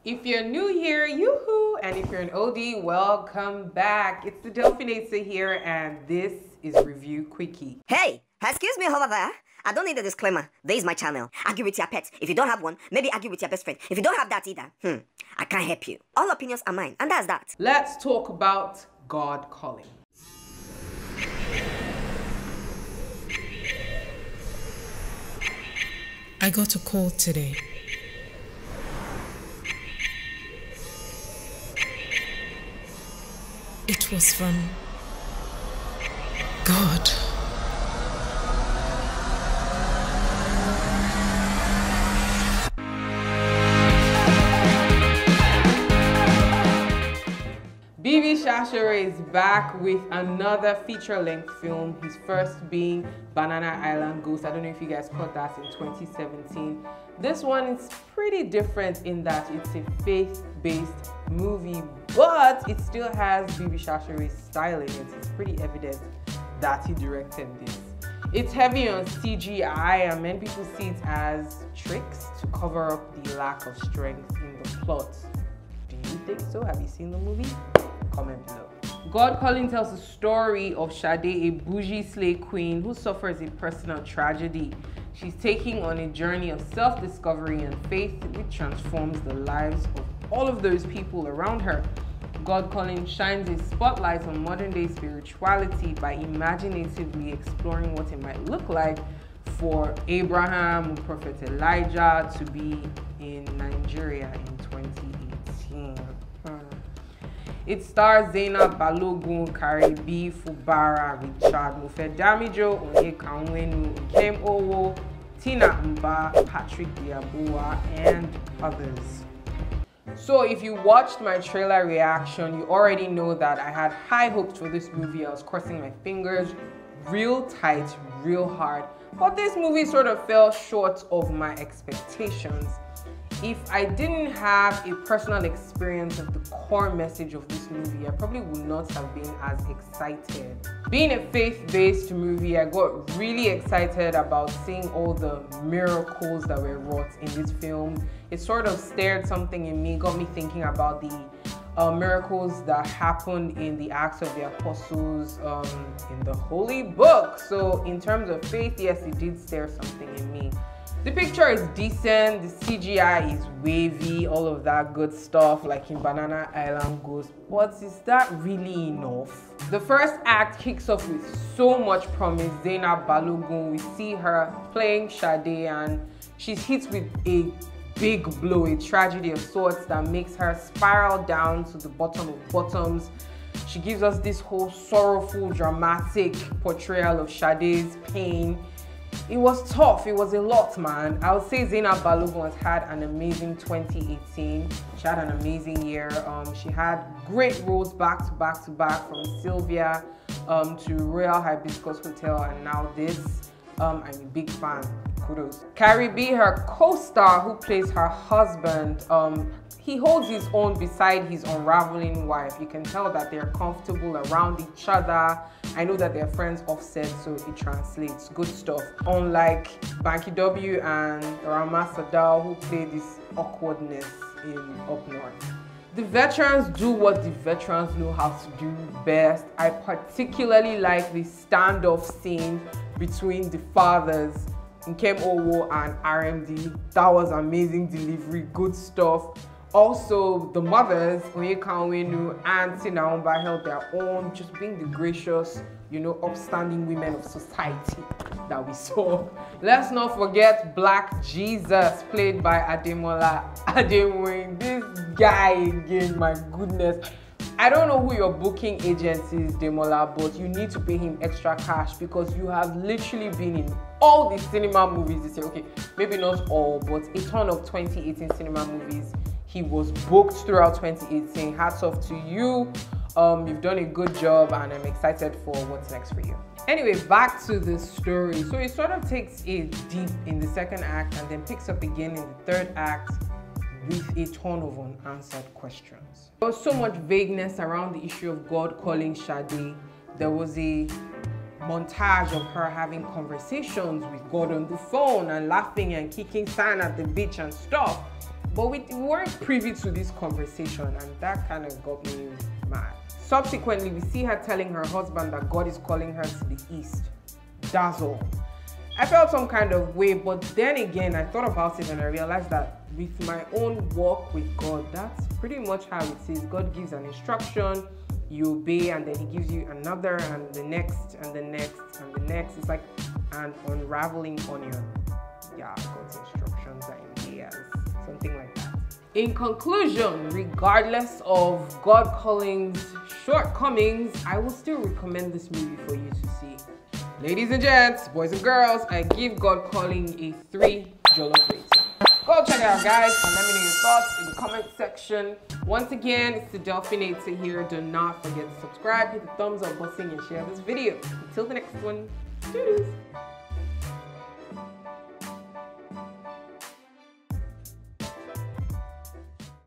If you're new here, yoo-hoo! And if you're an OD, welcome back. It's the Delphine here, and this is Review Quickie. Hey, excuse me over there. I don't need a disclaimer. This is my channel. Argue with your pet. If you don't have one, maybe argue with your best friend. If you don't have that either, I can't help you. All opinions are mine, and that's that. Let's talk about God calling. I got a call today. It was from God. BB Shashere is back with another feature-length film, his first being Banana Island Ghost. I don't know if you guys caught that in 2017. This one is pretty different in that it's a faith-based movie, but it still has BB Shashere's style in it. It's pretty evident that he directed this. It's heavy on CGI, and many people see it as tricks to cover up the lack of strength in the plot. Do you think so? Have you seen the movie? Comment below. God Calling tells the story of Sade, a bougie slave queen who suffers a personal tragedy. She's taking on a journey of self-discovery and faith which transforms the lives of all of those people around her. God Calling shines a spotlight on modern-day spirituality by imaginatively exploring what it might look like for Abraham or Prophet Elijah to be in Nigeria in 2018. It stars Zainab Balogun, Karibi, Fubara, Richard Mufedamijo, Onyeka Onwenu, Kem Owo, Tina Mba, Patrick Diabua, and others. So if you watched my trailer reaction, you already know that I had high hopes for this movie. I was crossing my fingers real tight, real hard. But this movie sort of fell short of my expectations. If I didn't have a personal experience of the core message of this movie, I probably would not have been as excited. Being a faith-based movie, I got really excited about seeing all the miracles that were wrought in this film. It sort of stirred something in me, got me thinking about the miracles that happened in the Acts of the Apostles in the Holy Book. So in terms of faith, yes, it did stir something in me. The picture is decent, the CGI is wavy, all of that good stuff like in Banana Island Ghost, but is that really enough? The first act kicks off with so much promise. Zainab Balogun, we see her playing Sade, and she's hit with a big blow, a tragedy of sorts that makes her spiral down to the bottom of bottoms. She gives us this whole sorrowful, dramatic portrayal of Sade's pain. It was tough, it was a lot, man. I would say Zainab Balogun has had an amazing 2018. She had an amazing year. She had great roles back to back to back, from Sylvia to Royal Hibiscus Hotel, and now this. I'm a big fan. Kudos. Karibi, her co-star who plays her husband, he holds his own beside his unraveling wife. You can tell that they're comfortable around each other. I know that they're friends offset, so it translates. Good stuff. Unlike Banky W and Rama Sadao, who play this awkwardness in Up North. The veterans do what the veterans know how to do best. I particularly like the standoff scene between the fathers, Nkem Owo and RMD. That was amazing delivery, good stuff. Also, the mothers, Onyeka Onwenu and Tina Mba, held their own, just being the gracious, upstanding women of society that we saw. Let's not forget Black Jesus, played by Ademola Ademoyin. This guy again, my goodness. I don't know who your booking agent is, Demola, but you need to pay him extra cash because you have literally been in all the cinema movies this year. Okay, maybe not all, but a ton of 2018 cinema movies. He was booked throughout 2018. Hats off to you. You've done a good job, and I'm excited for what's next for you. Anyway, back to the story. So it sort of takes a dip in the second act and then picks up again in the third act with a ton of unanswered questions. There was so much vagueness around the issue of God calling Sade. There was a montage of her having conversations with God on the phone and laughing and kicking sand at the beach and stuff. But we weren't privy to this conversation, and that kind of got me mad. Subsequently, we see her telling her husband that God is calling her to the east. That's all. I felt some kind of way, but then again, I thought about it and I realized that with my own walk with God, that's pretty much how it is. God gives an instruction, you obey, and then he gives you another, and the next, and the next, and the next. It's like an unraveling onion. Yeah, God's instructions are in layers, something like that. In conclusion, regardless of God calling's shortcomings, I will still recommend this movie for you to see. Ladies and gents, boys and girls, I give God Calling a 3 jollof rating. Go check it out, guys, and let me know your thoughts in the comment section. Once again, it's the Delphine Okobah here. Do not forget to subscribe, hit the thumbs up button, and share this video. Until the next one, doo-doos.